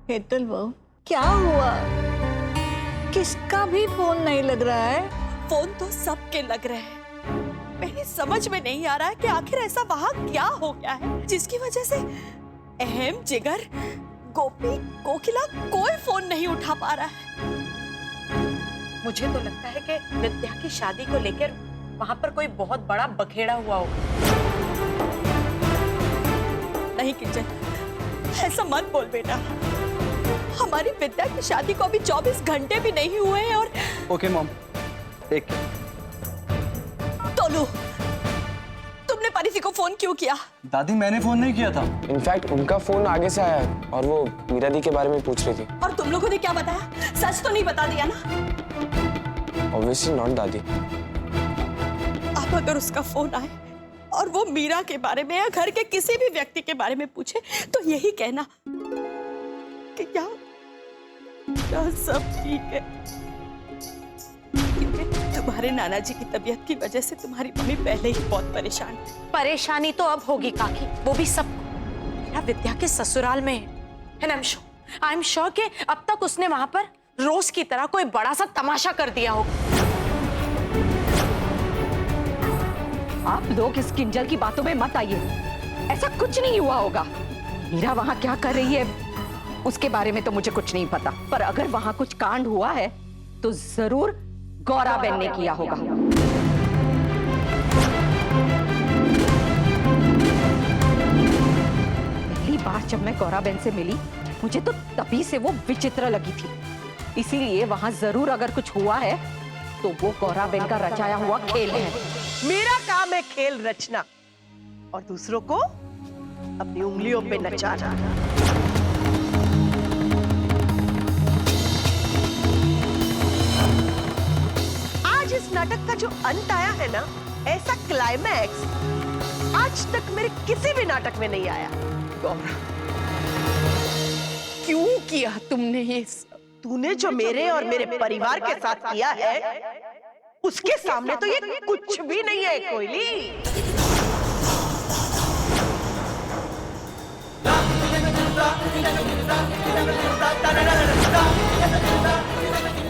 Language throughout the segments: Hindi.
हेतल बहू, क्या हुआ? किसका भी फोन नहीं लग रहा है? फोन तो सबके लग रहे हैं। मेरी समझ में नहीं आ रहा है कि आखिर ऐसा वहां क्या हो गया है जिसकी वजह से अहम, जिगर, गोपी, कोकिला कोई फोन नहीं उठा पा रहा है। मुझे तो लगता है कि विद्या की शादी को लेकर वहां पर कोई बहुत बड़ा बखेड़ा हुआ होगा। नहीं किंजल, ऐसा मत बोल बेटा। हमारी विद्या की शादी को अभी 24 घंटे भी नहीं हुए हैं और ओके मॉम, एक तोलू, तुमने परिधि को फोन क्यों किया? दादी मैंने फोन नहीं किया था। इनफैक्ट उनका फोन आगे से आया है और वो मीरा दी के बारे में पूछ रही थी। और तुम लोगों ने क्या बताया? सच तो नहीं बता दिया ना? ऑब्वियसली नॉट दादी। अब अगर उसका फोन आए और वो मीरा के बारे में या घर के किसी भी व्यक्ति के बारे में पूछे तो यही कहना कि क्या सब ठीक है। तुम्हारे नाना जी की तबीयत की वजह से तुम्हारी मम्मी पहले ही बहुत परेशान है। परेशानी तो अब होगी काकी, वो भी सबको। मेरा विद्या के ससुराल में है। आई एम श्योर कि अब तक उसने वहां पर रोज की तरह कोई बड़ा सा तमाशा कर दिया होगा। आप लोग इस किंजल की बातों में मत आइए। ऐसा कुछ नहीं हुआ होगा। मीरा वहां क्या कर रही है उसके बारे में तो मुझे कुछ नहीं पता, पर अगर वहां कुछ कांड हुआ है तो जरूर गौरा बहन ने किया होगा। पहली बार जब मैं गौरा बहन से मिली मुझे तो तभी से वो विचित्र लगी थी, इसीलिए वहां जरूर अगर कुछ हुआ है तो वो गौरा बहन का रचाया हुआ खेल है। मेरा काम है खेल रचना और दूसरों को अपनी उंगलियों पे नचाना। आज इस नाटक का जो अंत आया है ना, ऐसा क्लाइमैक्स आज तक मेरे किसी भी नाटक में नहीं आया। गौरा, क्यों किया तुमने ये सब? तूने जो मेरे और मेरे परिवार के साथ किया है उसके सामने तो ये कुछ भी नहीं है कोयली।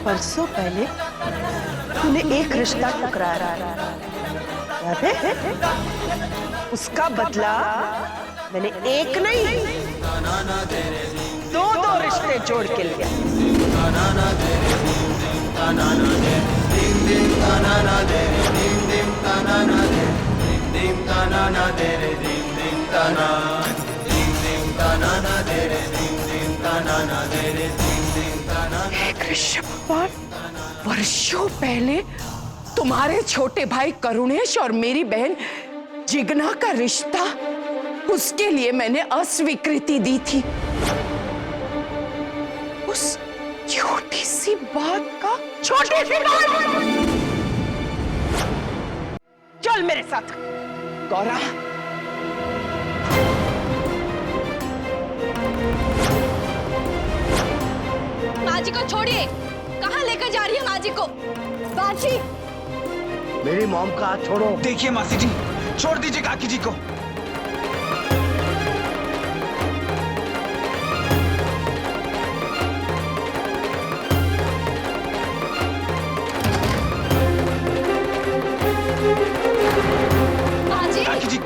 परसों पहले तूने एक रिश्ता ठुकराया, याद है? उसका बदला मैंने एक नहीं दो रिश्ते जोड़ के लिया। कृष्ण भगवान, वर्षों पहले तुम्हारे छोटे भाई करुणेश और मेरी बहन जिग्ना का रिश्ता, उसके लिए मैंने अस्वीकृति दी थी। उस छोटी सी बात का, छोटी सी बात। चल मेरे साथ। गौरा, माँ जी को छोड़िए। कहाँ लेकर जा रही है माँ जी को? बाजी, मेरी मॉम का हाथ छोड़ो। देखिए मासी जी, छोड़ दीजिए काकी जी को। बाजी, काकी जी,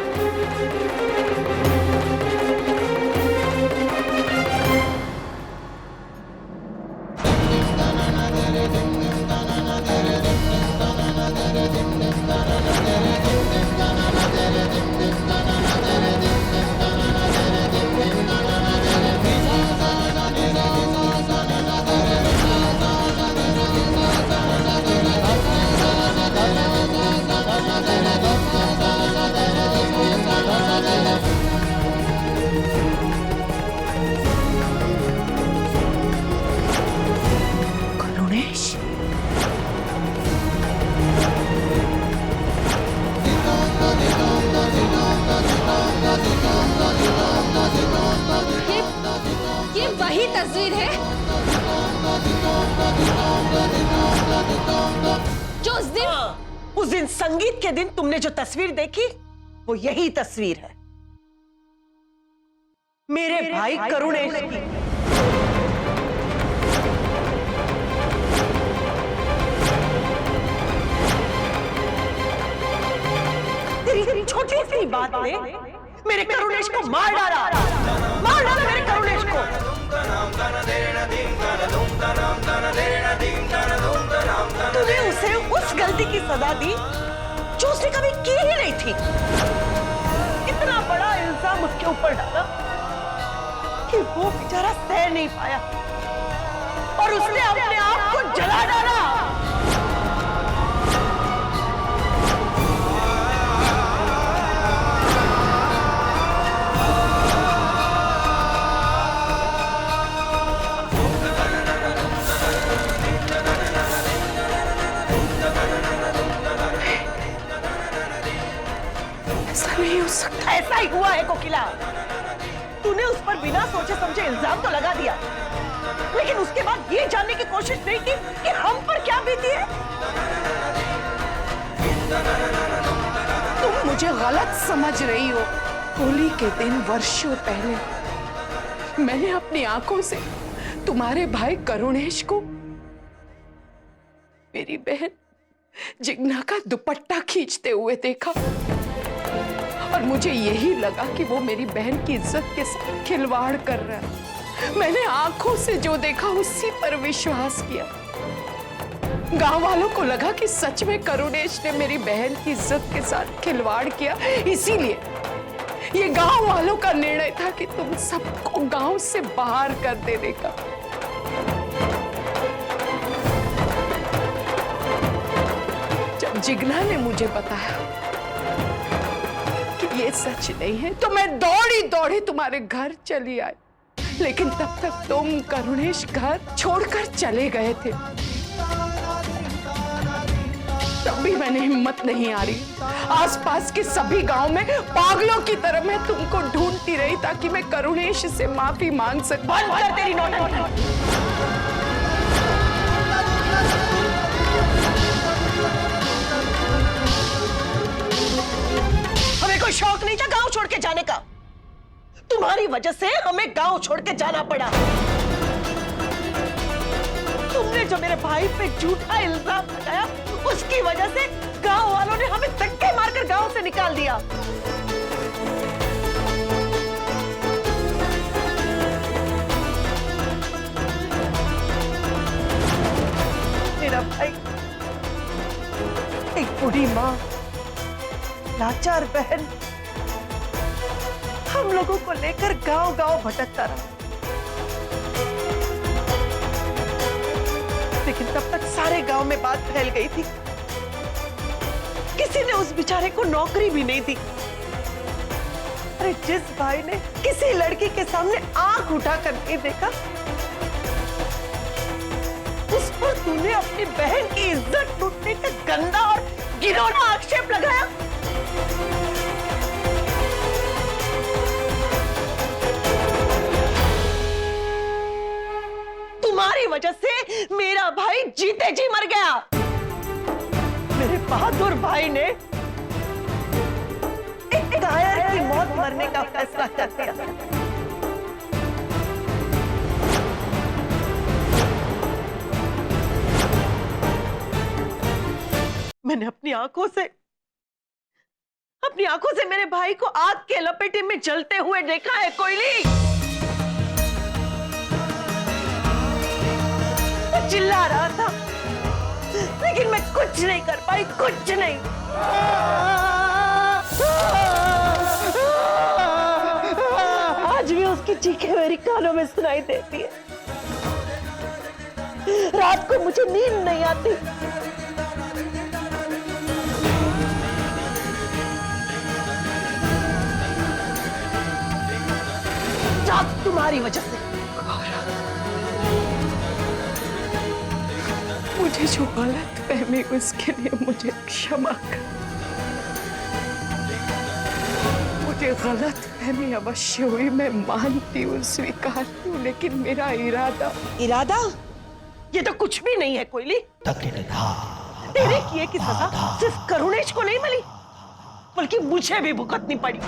करुणेश, ये वही तस्वीर है जो उस दिन संगीत के दिन तुमने जो तस्वीर देखी वो यही तस्वीर है मेरे भाई करुणेश की। छोटी सी बात ने मेरे करुणेश को मार डाला मेरे करुणेश को। तूने उसे उस गलती की सजा दी जो उसने कभी की ही नहीं थी। इतना बड़ा इल्जाम उसके ऊपर डाला कि वो बेचारा सह नहीं पाया और उसने अपने आप को जला डाला। ऐसा नहीं हो सकता। ऐसा ही हुआ है कोकिला। तूने उस पर बिना सोचे समझे इल्जाम तो लगा दिया, लेकिन उसके बाद ये जानने की कोशिश नहीं की कि हम पर क्या बीती है। तुम मुझे गलत समझ रही हो। होली के दिन वर्षों पहले मैंने अपनी आंखों से तुम्हारे भाई करुणेश को मेरी बहन जिग्ना का दुपट्टा खींचते हुए देखा और मुझे यही लगा कि वो मेरी बहन की इज्जत के साथ खिलवाड़ कर रहा है। मैंने आंखों से जो देखा उसी पर विश्वास किया। गांव वालों को लगा कि सच में करुणेश ने मेरी बहन की इज्जत के साथ खिलवाड़ किया, इसीलिए ये गांव वालों का निर्णय था कि तुम सबको गांव से बाहर कर देने का। जब जिग्ना ने मुझे बताया कि ये सच नहीं है तो मैं दौड़ी दौड़ी तुम्हारे घर चली आई, लेकिन तब तक तुम करुणेश घर छोड़कर चले गए थे। तब भी मैंने हिम्मत नहीं आ रही। आसपास के सभी गांव में पागलों की तरह मैं तुमको ढूंढती रही ताकि मैं करुणेश से माफी मांग सकूं। बंद कर तेरी नौटंकी। हमें कोई शौक नहीं था गांव छोड़ के जाने का। तुम्हारी वजह से हमें गांव छोड़ के जाना पड़ा। तुमने जो मेरे भाई पे झूठा इल्जाम लगाया, उसकी वजह से गांव वालों ने हमें धक्के मारकर गांव से निकाल दिया। मेरा भाई, एक बूढ़ी माँ, लाचार बहन, हम लोगों को लेकर गांव-गांव भटकता रहा। लेकिन तब तक सारे गांव में बात फैल गई थी। किसी ने उस बेचारे को नौकरी भी नहीं दी। अरे जिस भाई ने किसी लड़की के सामने आंख उठाकर नहीं देखा, उस पर तूने अपनी बहन की इज्जत लूटने का गंदा और घिनौना आक्षेप लगाया। तुम्हारी वजह से मेरा भाई जीते जी मर गया। मेरे बहादुर भाई ने एक कायर की मौत मरने का फैसला कर दिया। मैंने अपनी आंखों से मेरे भाई को आग के लपेटे में जलते हुए देखा है कोयली। चिल्ला रहा था, लेकिन मैं कुछ नहीं कर पाई, कुछ नहीं। आज भी उसकी चीखें मेरी कानों में सुनाई देती है। रात को मुझे नींद नहीं आती। सब तुम्हारी वजह से। मुझे जो गलत फहमी उसके लिए मुझे क्षमा कर। मुझे गलत फहमी अवश्य हुई, मैं मानती हूँ, स्वीकारती हूँ, लेकिन मेरा इरादा ये तो कुछ भी नहीं है कोयली। तेरे किए की सजा सिर्फ करुणेश को नहीं मिली, बल्कि मुझे भी भुगतनी पड़ी।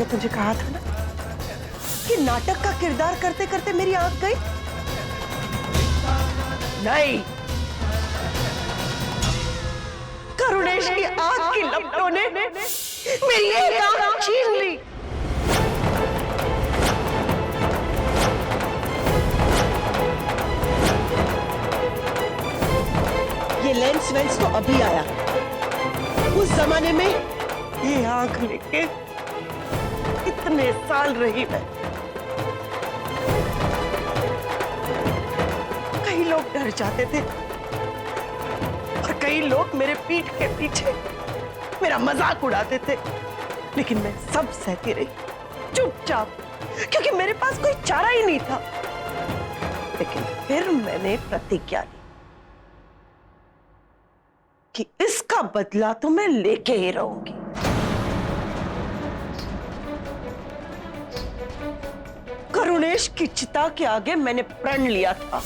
मैंने तुझे कहा था ना कि नाटक का किरदार करते करते मेरी आंख गई। नहीं, करुणेश की आंख की लपटों ने मेरी एक आंख छीन ली। ये लेंस वेंस तो अभी आया, उस जमाने में ये आंख लेके इतने साल रही मैं। कई लोग डर जाते थे और कई लोग मेरे पीठ के पीछे मेरा मजाक उड़ाते थे, लेकिन मैं सब सहती रही चुपचाप, क्योंकि मेरे पास कोई चारा ही नहीं था। लेकिन फिर मैंने प्रतिज्ञा ली कि इसका बदला तो मैं लेके ही रहूंगी। करुणेश की चिता के आगे मैंने प्रण लिया था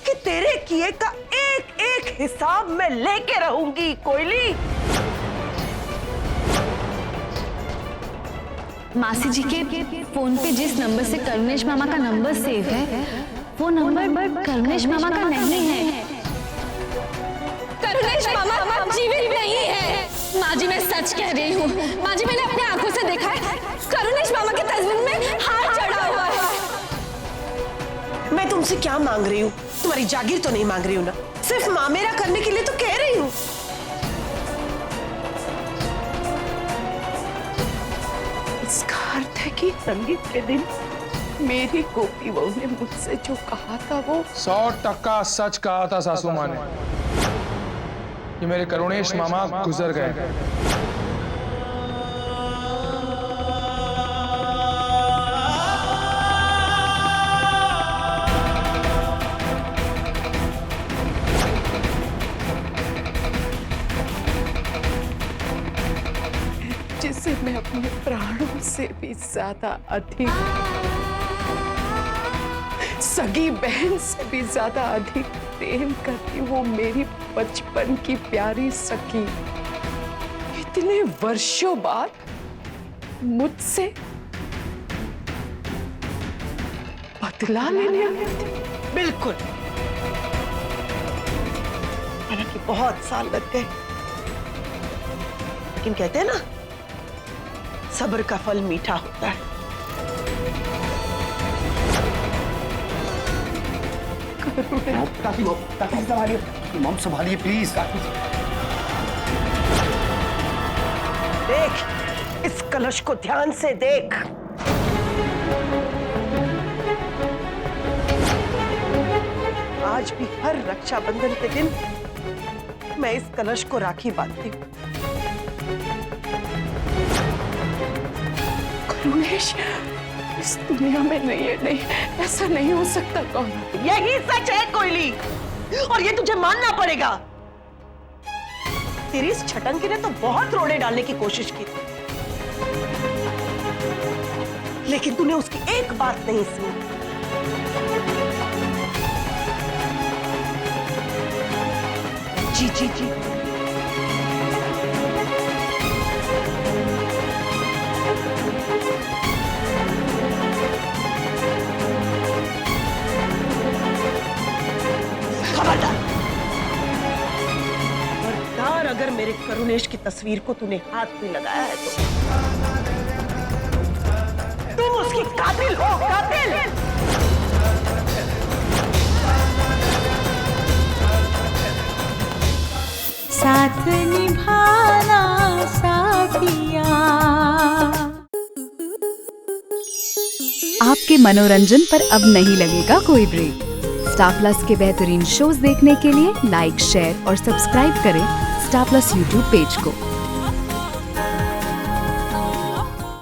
कि तेरे किए का एक एक हिसाब मैं लेके रहूंगी कोयली। मासी जी के फोन पे जिस नंबर से करुणेश मामा का नंबर सेव है, वो नंबर करुणेश मामा का नहीं है। करुणेश मामा जीवित नहीं है। माँ जी, मैं सच कह रही हूँ। माँ जी, मैंने अपनी आंखों से देखा है, करुणेश मामा की तस्वीर में हाथ चढ़ा हुआ है। मैं तुमसे क्या मांग रही हूँ? तुम्हारी जागीर तो नहीं मांग रही हूँ ना, सिर्फ माँ मेरा करने के लिए तो कह रही हूँ। इसका अर्थ है कि संगीत के दिन मेरी गोपी बहू ने मुझसे जो कहा था वो 100% सच कहा था सासू माँ ने कि मेरे करुणेश मामा गुजर गए। जिसे मैं अपने प्राणों से भी ज्यादा अधिक, सगी बहन से भी ज्यादा अधिक प्रेम करती, वो मेरी बचपन की प्यारी सखी इतने वर्षों बाद मुझसे बदला लेने आई थी। बिल्कुल, हालांकि बहुत साल लग गए, लेकिन कहते हैं ना, सब्र का फल मीठा होता है। काकी संभालिए, मॉम संभालिए प्लीज। काकी देख, इस कलश को ध्यान से देख। आज भी हर रक्षाबंधन के दिन मैं इस कलश को राखी बांधती हूँ। करुणेश इस दुनिया में नहीं है, नहीं, ऐसा नहीं हो सकता। कौन? यही सच है कोयली, और ये तुझे मानना पड़ेगा। तेरी इस छटंकी ने तो बहुत रोड़े डालने की कोशिश की थी, लेकिन तूने उसकी एक बात नहीं सुनी। जी जी जी, खबरदार, अगर मेरे करुणेश की तस्वीर को तूने हाथ में लगाया है तो तुम उसकी कातिल हो, कातिल। साथ निभाना साथिया। आपके मनोरंजन पर अब नहीं लगेगा कोई ब्रेक। स्टार प्लस के बेहतरीन शोज देखने के लिए लाइक, शेयर और सब्सक्राइब करें स्टार प्लस यूट्यूब पेज को।